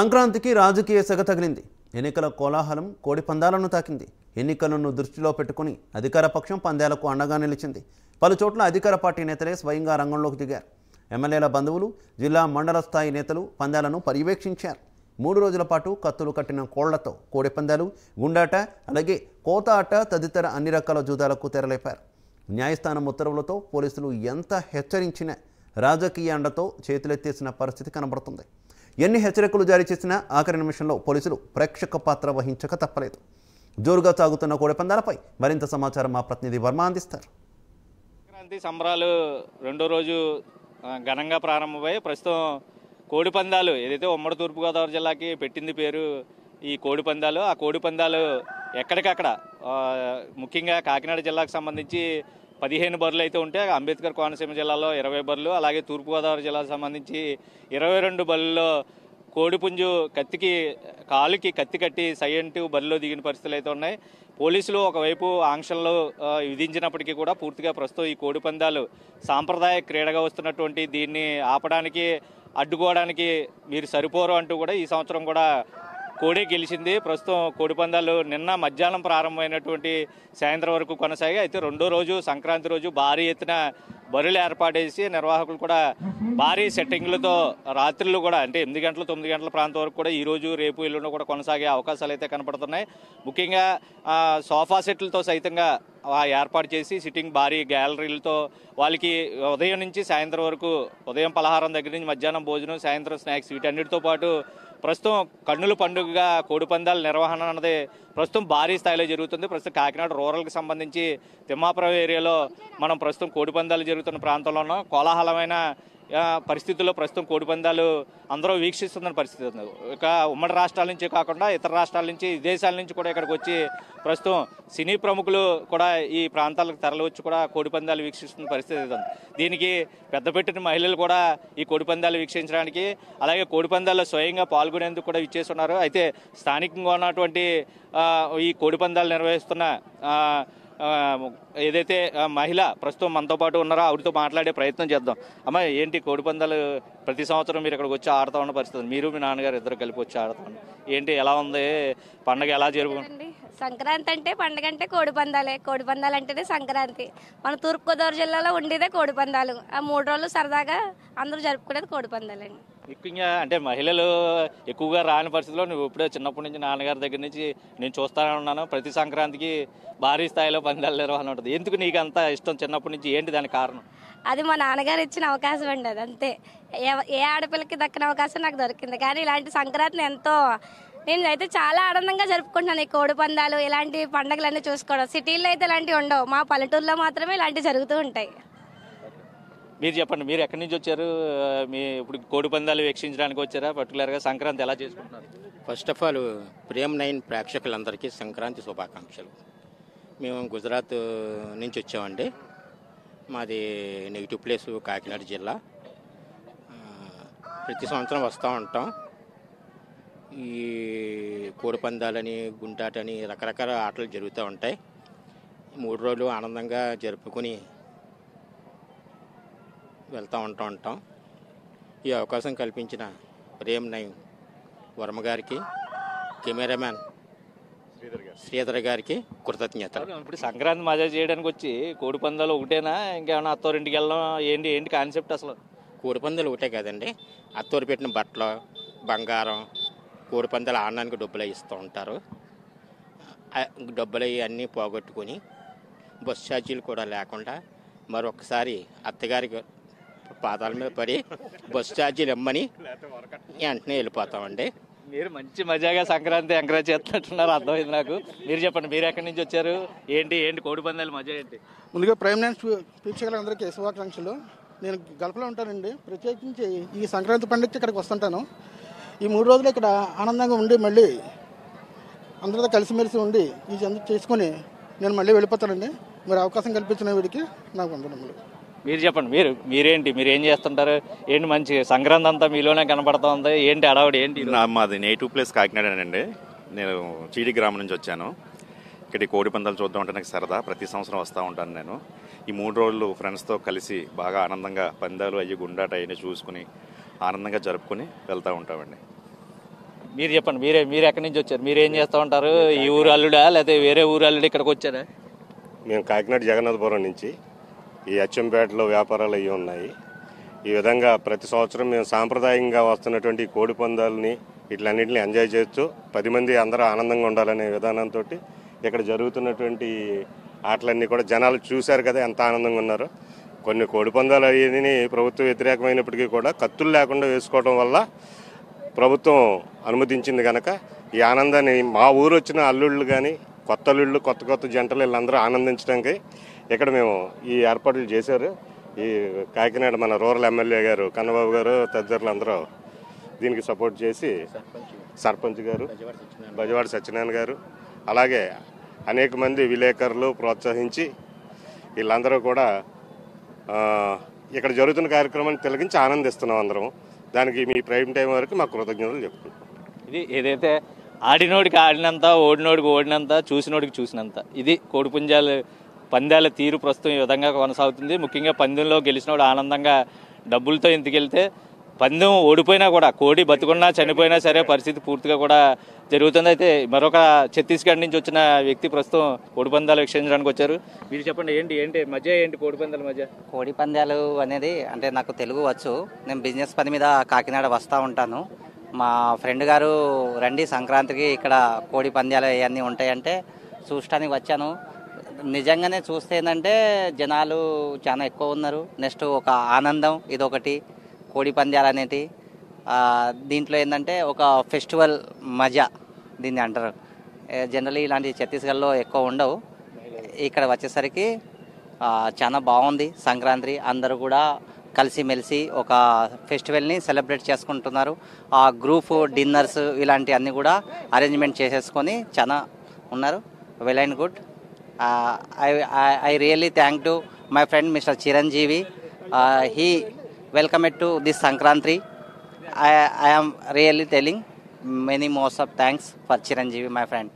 సంక్రాంతికి రాజకీయ సెగ తగిలింది. ఎన్నికల కోలాహలం కోడి పందాలను తాకింది. ఎన్నికలను దృష్టిలో పెట్టుకుని అధికార పక్షం పందాలకు అండగా నిలిచింది. పలు చోట్ల అధికార పార్టీ నేతలే స్వయంగా రంగంలోకి దిగారు. ఎమ్మెల్యేల బంధువులు, జిల్లా మండల స్థాయి నేతలు పందాలను పర్యవేక్షించారు. 3 రోజుల పాటు కత్తులు కట్టిన కోళ్లతో కోడి పందాలు, గుండాట, అలాగే కోత ఆట తదితర అన్ని రకాల జూదాలకు తెరలేపారు. న్యాయస్థానం ఉత్తర్వులతో పోలీసులు ఎంత హెచ్చరించినా రాజకీయ అండతో చేతులెత్తేసిన పరిస్థితి కనబడుతుంది. ఎన్ని హెచ్చరికలు జారీ చేసినా ఆఖరి నిమిషంలో పోలీసులు ప్రేక్షక పాత్ర వహించక తప్పలేదు. జోరుగా సాగుతున్న కోడి పందాలపై మరింత సమాచారం మా ప్రతినిధి వర్మ అందిస్తారు. సంక్రాంతి సంబరాలు రెండో రోజు ఘనంగా ప్రారంభమై ప్రస్తుతం కోడి పందాలు ఏదైతే ఉమ్మడి తూర్పుగోదావరి జిల్లాకి పెట్టింది పేరు ఈ కోడి పందాలు. ఆ కోడి పందాలు ఎక్కడికక్కడ ముఖ్యంగా కాకినాడ జిల్లాకు సంబంధించి 15 బర్రెలు అయితే ఉంటే అంబేద్కర్ కోనసీమ జిల్లాలో 20 బర్రెలు, అలాగే తూర్పుగోదావరి జిల్లాకు సంబంధించి 22 బర్రెల్లో కోడిపుంజు కాలుకి కత్తి కట్టి సైలెంట్ బరిలో దిగిన పరిస్థితులు అయితే ఉన్నాయి. పోలీసులు ఒకవైపు ఆంక్షలు విధించినప్పటికీ కూడా పూర్తిగా ప్రస్తుతం ఈ కోడి పందాలు సాంప్రదాయ క్రీడగా వస్తున్నటువంటి దీన్ని ఆపడానికి అడ్డుకోవడానికి మీరు సరిపోరు అంటూ కూడా ఈ సంవత్సరం కూడా కోడే గెలిచింది. ప్రస్తుతం కోడి పందాలు నిన్న మధ్యాహ్నం ప్రారంభమైనటువంటి సాయంత్రం వరకు కొనసాగి అయితే రెండో రోజు సంక్రాంతి రోజు భారీ ఎత్తున బరులు ఏర్పాటు చేసి నిర్వాహకులు కూడా భారీ సెట్టింగ్లతో రాత్రులు కూడా అంటే 8 గంటలు 9 గంటల ప్రాంతం వరకు కూడా ఈరోజు రేపు ఎల్లుండి కూడా కొనసాగే అవకాశాలు అయితే కనపడుతున్నాయి. ముఖ్యంగా సోఫా సెట్లతో సైతంగా ఏర్పాటు చేసి సిట్టింగ్ భారీ గ్యాలరీలతో వాళ్ళకి ఉదయం నుంచి సాయంత్రం వరకు ఉదయం పలహారం దగ్గర నుంచి మధ్యాహ్నం భోజనం, సాయంత్రం స్నాక్స్ వీటన్నిటితో పాటు ప్రస్తుతం కన్నుల పండుగగా కోడి పందాల నిర్వహణ అన్నది ప్రస్తుతం భారీ స్థాయిలో జరుగుతుంది. ప్రస్తుతం కాకినాడ రూరల్కి సంబంధించి తిమ్మాపురం ఏరియాలో మనం ప్రస్తుతం కోడి పందాలు జరుగుతున్న ప్రాంతంలో ఉన్నాం. కోలాహలమైన పరిస్థితుల్లో ప్రస్తుతం కోడి పందాలు అందరూ వీక్షిస్తున్న పరిస్థితి ఉంది. ఇక ఉమ్మడి రాష్ట్రాల నుంచి కాకుండా ఇతర రాష్ట్రాల నుంచి విదేశాల నుంచి కూడా ఇక్కడికి వచ్చి ప్రస్తుతం సినీ ప్రముఖులు కూడా ఈ ప్రాంతాలకు తరలి వచ్చి కూడా కోడి పందాలు వీక్షిస్తున్న పరిస్థితి ఉంది. దీనికి పెద్దపెట్టిన మహిళలు కూడా ఈ కోడి పందాలు వీక్షించడానికి అలాగే కోడి పందాల్లో స్వయంగా పాల్గొనేందుకు కూడా ఇచ్చేస్తున్నారు. అయితే స్థానికంగా ఉన్నటువంటి ఈ కోడి పందాలు నిర్వహిస్తున్న ఏదైతే మహిళ ప్రస్తుతం మనతో పాటు ఉన్నారో ఆవిడతో మాట్లాడే ప్రయత్నం చేద్దాం. అమ్మ, ఏంటి కోడి పందాలు ప్రతి సంవత్సరం మీరు ఇక్కడికి వచ్చి ఆడుతూ ఉన్న పరిస్థితి, మీరు మీ నాన్నగారు ఇద్దరు కలిపి వచ్చి ఆడుతూ ఉన్నారు, ఏంటి ఎలా ఉంది పండుగ, ఎలా జరుగుతుంది? సంక్రాంతి అంటే పండుగ అంటే కోడి పందాలే. కోడి పందాలు అంటేనే సంక్రాంతి. మన తూర్పుగోదావరి జిల్లాలో ఉండేదే కోడి పందాలు. ఆ 3 రోజులు సరదాగా అందరూ జరుపుకునేది కోడి పందాలండి. ముఖ్యంగా అంటే మహిళలు ఎక్కువగా రాని పరిస్థితిలో నువ్వు ఇప్పుడే చిన్నప్పటి నుంచి నాన్నగారి దగ్గర నుంచి నేను చూస్తానే ఉన్నాను, ప్రతి సంక్రాంతికి భారీ స్థాయిలో పందాల నిర్వహణ ఉంటుంది. ఎందుకు నీకు అంత ఇష్టం చిన్నప్పటి నుంచి, ఏంటి దానికి కారణం? అది మా నాన్నగారు ఇచ్చిన అవకాశం అండి. అది అంతే. ఏ ఆడపిల్లకి దక్కిన అవకాశం నాకు దొరికింది. కానీ ఇలాంటి సంక్రాంతిని ఎంతో నేను అయితే చాలా ఆనందంగా జరుపుకుంటున్నాను. ఈ కోడి పందాలు ఇలాంటి పండుగలన్నీ చూసుకోవడం. సిటీల్లో అయితే ఇలాంటివి ఉండవు. మా పల్లెటూరులో మాత్రమే ఇలాంటివి జరుగుతూ ఉంటాయి. మీరు చెప్పండి, మీరు ఎక్కడి నుంచి వచ్చారు? మీ ఇప్పుడు కోడి పందాలు వీక్షించడానికి వచ్చారా? పర్టికులర్గా సంక్రాంతి ఎలా చేసుకుంటున్నారు? ఫస్ట్ ఆఫ్ ఆల్ ప్రేమ్9 ప్రేక్షకులందరికీ సంక్రాంతి శుభాకాంక్షలు. మేము గుజరాత్ నుంచి వచ్చామండి. మాది నెగిటివ్ ప్లేస్ కాకినాడ జిల్లా. ప్రతి సంవత్సరం వస్తూ ఉంటాం. ఈ కోడి పందాలని, గుంటాటని రకరకాల ఆటలు జరుగుతూ ఉంటాయి. 3 రోజులు ఆనందంగా జరుపుకొని వెళ్తూ ఉంటాం. ఈ అవకాశం కల్పించిన ప్రేమ్9 వర్మ గారికి, కెమెరామ్యాన్ శ్రీధర్ గారికి కృతజ్ఞతలు. ఇప్పుడు సంక్రాంతి మజా చేయడానికి వచ్చి కోడి పందాలు ఒకటేనా, ఇంకేమైనా అత్తోరింటికి వెళ్ళడం, ఏంటి కాన్సెప్ట్ అసలు? కోడి పందాలు ఒకటే కదండి, అత్తోరు పెట్టిన బట్టలు, బంగారం, కోడి పందాలు ఆడడానికి డబ్బులు ఇస్తూ ఉంటారు. డబ్బులు అన్నీ పోగొట్టుకొని బస్సు ఛార్జీలు కూడా లేకుండా మరొకసారి అత్తగారికి పాదాల మీద పడి బస్సు ఛార్జీలు ఇమ్మని వెంటనే వెళ్ళిపోతామండి. మీరు మంచి మజాగా సంక్రాంతి ఎంకరేజ్ చేస్తున్నట్టున్నారు, అర్థమైంది నాకు. మీరు చెప్పండి, మీరు ఎక్కడి నుంచి వచ్చారు, ఏంటి కోడి పందాలు మజా ఏంటి? ముందుగా ప్రేమ్9 ప్రేక్షకులందరికీ శుభాకాంక్షలు. నేను గల్ఫ్లో ఉంటానండి. ప్రత్యేకించి ఈ సంక్రాంతి పండుగకి ఇక్కడికి వస్తుంటాను. ఈ 3 రోజులు ఇక్కడ ఆనందంగా ఉండి మళ్ళీ అందరితో కలిసిమెలిసి ఉండి ఈ చేసుకొని నేను మళ్ళీ వెళ్ళిపోతానండి. మరి అవకాశం కల్పించిన వీడికి నాకు వందనములు. మీరు చెప్పండి, మీరేం చేస్తుంటారు, ఏంటి మంచి సంక్రాంతి అంతా మీలోనే కనపడుతూ ఉంది, ఏంటి అడవాడి ఏంటి? మాది నేటివ్ ప్లేస్ కాకినాడేనండి. నేను చీడి గ్రామం నుంచి వచ్చాను. ఇక్కడ కోడి పందాలు చూద్దాం అంటే నాకు సరదా, ప్రతి సంవత్సరం వస్తూ ఉంటాను నేను. ఈ 3 రోజులు ఫ్రెండ్స్తో కలిసి బాగా ఆనందంగా పందాలు అయ్యి గుండాట అయ్యి చూసుకుని ఆనందంగా జరుపుకొని వెళ్తూ ఉంటామండి. మీరు చెప్పండి, మీరు ఎక్కడి నుంచి వచ్చారు? మీరు ఏం చేస్తూ ఉంటారు? ఈ ఊరు అల్లుడా లేకపోతే వేరే ఊరు అల్లుడు ఇక్కడికి వచ్చారా? మేము కాకినాడ జగన్నాథపురం నుంచి. ఈ అచ్చంపేటలో వ్యాపారాలు అవి ఉన్నాయి. ఈ విధంగా ప్రతి సంవత్సరం మేము సాంప్రదాయంగా వస్తున్నటువంటి కోడి పందాలని వీటిలన్నింటినీ ఎంజాయ్ చేస్తూ 10 మంది అందరూ ఆనందంగా ఉండాలనే విధానంతో ఇక్కడ జరుగుతున్నటువంటి ఆటలన్నీ కూడా జనాలు చూశారు కదా ఎంత ఆనందంగా ఉన్నారో. కొన్ని కోడి పందాలు అవి ప్రభుత్వ వ్యతిరేకమైనప్పటికీ కూడా కత్తులు లేకుండా వేసుకోవడం వల్ల ప్రభుత్వం అనుమతించింది కనుక ఈ ఆనందాన్ని మా ఊరు వచ్చిన అల్లుళ్ళు కానీ కొత్త అల్లుళ్ళు కొత్త జంటలు వీళ్ళందరూ ఆనందించడానికి ఇక్కడ మేము ఈ ఏర్పాట్లు చేశారు. ఈ కాకినాడ మన రూరల్ ఎమ్మెల్యే గారు కన్నబాబు గారు తదితరులు అందరూ దీనికి సపోర్ట్ చేసి సర్పంచ్ గారు బజవాడ సత్యనారాయణ గారు అలాగే అనేక మంది విలేకరులు ప్రోత్సహించి వీళ్ళందరూ కూడా ఇక్కడ జరుగుతున్న కార్యక్రమాన్ని తిలకించి ఆనందిస్తున్నాం అందరం. దానికి మీ ప్రైమ్ టైం వరకు మా కృతజ్ఞతలు చెప్పుకుంటాం. ఇది ఏదైతే ఆడినోడికి ఆడినంత, ఓడినోడికి ఓడినంత, చూసినోడికి చూసినంత, ఇది కోడిపుంజాలు పందాల తీరు ప్రస్తుతం ఈ విధంగా కొనసాగుతుంది. ముఖ్యంగా పందెంలో గెలిచినోడు ఆనందంగా డబ్బులతో ఇంటికెళ్తే, పందెం ఓడిపోయినా కూడా కోడి బతుకున్నా చనిపోయినా సరే పరిస్థితి పూర్తిగా కూడా జరుగుతుంది. అయితే మరొక ఛత్తీస్గఢ్ నుంచి వచ్చిన వ్యక్తి ప్రస్తుతం కోడి పందాలు వీక్షించడానికి వచ్చారు. మీరు చెప్పండి, ఏంటి మధ్య ఏంటి కోడి పందాల మధ్య? కోడి పందాలు అనేది అంటే నాకు తెలుగు వచ్చు. నేను బిజినెస్ పని మీద కాకినాడ వస్తూ ఉంటాను. మా ఫ్రెండ్ గారు రండి సంక్రాంతికి ఇక్కడ కోడి పందాలు ఇవన్నీ ఉంటాయంటే చూడటానికి వచ్చాను. నిజంగానే చూస్తే ఏంటంటే జనాలు చాలా ఎక్కువ ఉన్నారు. నెక్స్ట్ ఒక ఆనందం ఇదొకటి కోడి పందాలు అనేటి. దీంట్లో ఏంటంటే ఒక ఫెస్టివల్ మజా దీన్ని అంటారు. జనరల్లీ ఇలాంటి ఛత్తీస్గఢ్లో ఎక్కువ ఉండవు. ఇక్కడ వచ్చేసరికి చాలా బాగుంది సంక్రాంతి. అందరూ కూడా కలిసిమెలిసి ఒక ఫెస్టివల్ని సెలబ్రేట్ చేసుకుంటున్నారు. ఆ గ్రూప్ డిన్నర్స్ ఇలాంటివన్నీ కూడా అరేంజ్మెంట్ చేసేసుకొని చాలా ఉన్నారు. Well and good. I really thank to my friend Mr. Chiranjeevi. He welcomed to this Sankranti. I am really telling many more of thanks for Chiranjeevi, my friend.